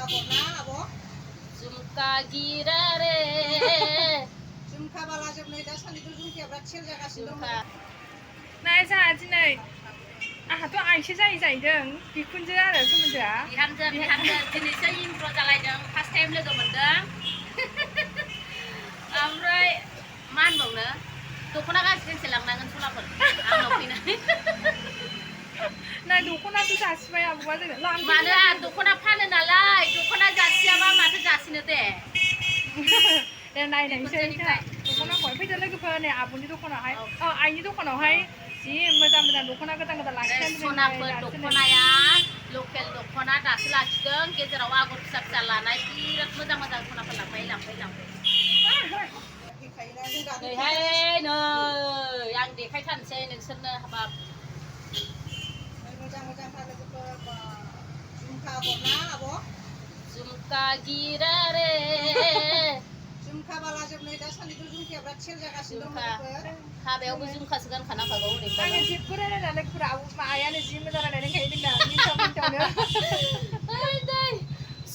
ना आब' झुमका गिरा रे झुमका बाला जोबनाय दासान्दिथ' झुमकाया बिराद सेल जागासिनो दं। नाय जोंहा दिनै आंहाथ' आइसो जाहैदों बिखुनजो आरो सोमोन्दोआ बिहामजो दिनैसो इन्ट्र जालायदों फार्स्ट टाइम लोगो मोनदों ओमफ्राय मा होनबावनो दख'ना गांसे गांसे लांनांगोन सनाफोर आंनाव फैनानै नाय दख'नासो जासिबाय आबौआ जोंनो मानो आं दख'ना फानो नालाय दख'ना जासियाबा माथो जासिनो दे दे नायनायसै दख'नाखौहाय फैदो लोगोफोर नै आब'नि दखानावहाय आइनि दखानावहाय जि मोजां मोजां दख'ना गोदान गोदान लाखिनानै सनाफोर दख'नाया लकेल दख'ना दासो लाखिदों गेजेराव आगर फिसा फिसा लानाय बिराद मोजां मोजां सनाफोर लांफाय नैहाय नै आं देखायथारनोसै नोंसोरनो हाबाब मोजां मोजांथार लोगोफोर झुमका आगर ना आब' झुमका गिरा रे झुमका बाला जोबनाय दासान्दिथ' झुमकाया बिराद सेल जागासिनो दं लोगोफोर हाबायावबो झुमकासो गानखानांखागौ ओरैनो आङो जेबो रायलायना लोगोफोरा आइयानो जि मोजां रायलायदोंखायो जोंना मिन्टावनो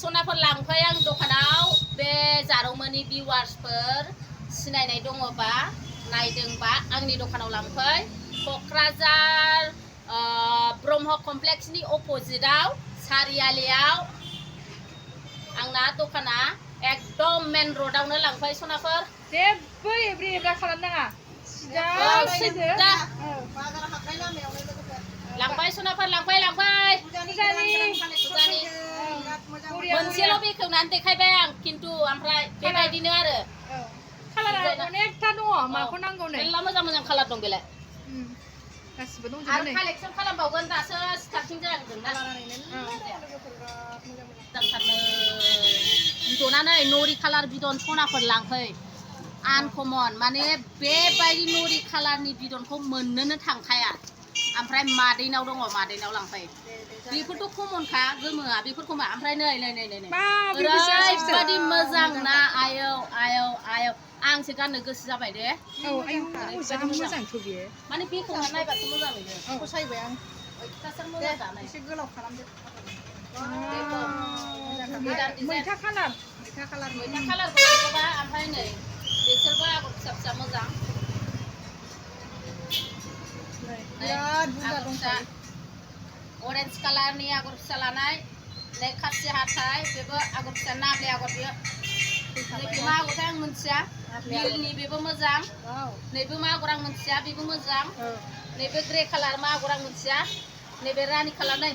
सनाफोर लांफै आं दखानाव बे जारौमोननि भिउवार्सफोर सिनायनाय दङबा नायदोंबा आंनि दखानाव लांफै क'क्राझार ब्रह्म कमप्लेक्सनि अपोजिटआव सारियालियाव आंना दखाना एकदम मेन र'डआवनो लांफै सनाफोर जेबो एब्रे एब्रा खालामनाङा सिदा बाजार हाबनाय लामायावनो लोगोफोर लांफै सनाफोर लांफै मोनसेल' बेखेवनानै देखायबाय आं खिन्थु ओमफ्राय बेबायदिनो आरो कालारा अनेकथा दङ माखौ नांगौ नै मेरला मोजां मोजां कालार दं बेलाय गासिबो आरो दंजोबो नै कालेक्सन खालामबावगोन दासो स्टार्टिं जादोंना बिदनानै नरि कालार बिदन सनाफोर लांफै आनकमन माने बेबायदि नरि कालारनि बिदनखौ मोननोनो थांखाया ओमफ्राय मादैनाव दङ मादैनाव लांफै बेफोरथ' कमनखा गोमोआ बेफोरखौ मा ओमफ्राय नै ओरैबायदि मोजां ना आयौ आंसो गाननो गोसो जाबाय दे मोजांथ' बियो माने बेखेवना नायबासो मोजां नुयो फसायबाय आं मोजां जानाय एसे गोलाव खालामदो मैथा कालार कालारखौ लांखोबा ओमफ्राय नै बिसोरबो आगर फिसा फिसा मोजां बिराद बुरजा दंखायो अरेन्ज कालारनि आगर फिसा लानाय नै खासि हाथाय बेबो आगर फिसा नाब्ले आगर बियो नैबे मा आगरथाय आं मिन्थिया बिलनि बेबो मोजां नैबे मा आगर आं मिन्थिया बेबो मोजां नैबे ग्रे कालार मा आगर आं मिन्थिया नैबे रानि कालार नै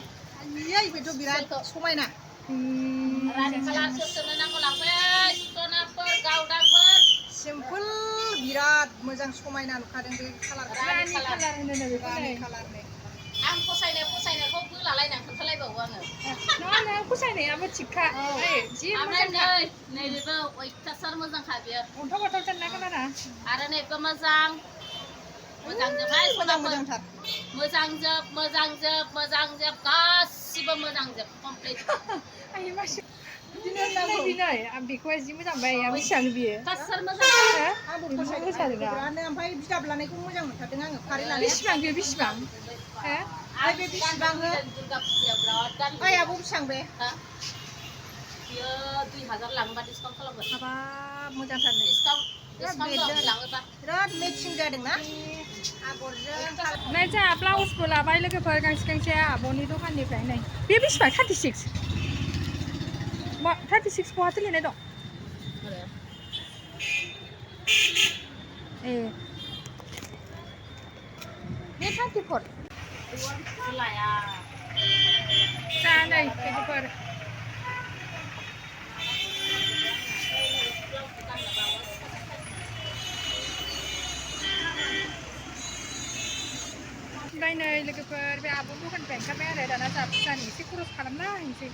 बेथ' बिराद समायना रानि कालार सोरनो नांगौ लांफै सनाफोर गावदांफोर सिम्पोल बिराद मोजां समायना नुखादों बे कालारखौ रानि कालार होनो रानि कालारनि आं फसायनायखौ बोलालायनानै खोन्थालायबावो आङो नङा फसायनायाबो थिगखा जि मोजांखा नैबेबो अयथासार मोजांखा बियो अन्थाव बाथाव ना कालारा आरो नैबो मोजांजोबहाय मोजांथार मोजांजोब गासिबो मोजांजोब कमप्लिट नै आं बेखौहाय जि मोजां मोनबाय आं बेसेबां बियो आंबो फसायदों ओमफ्राय बिदाब लानायखौ मोजां मोनथारदों आङो फारि लानाया बेसेबां बे बेसेबां बे बेसेबां ओइ आब' बेसेबां बे बियो 2000 लाङोबा डिसकाउन्ट खालामगोन हाबाब मोजांथार नै बिराद मेचिं जादोंना आगरजों नै जोंहा ब्लाउसबो लाबाय लोगोफोर गांसे गांसे आब'नि दखाननिफ्राय नै बे बेसेबां 36 बहाथो लिरनाय दं ए बे 34 जा नै लोगोफोर ओमफ्राय नै लोगोफोर बे आब' दखाननिफ्राय ओंखारबाय आरो दाना जोंहा फुजानि एसे खरस खालामना होनोसै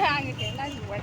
आङो लाजिबाय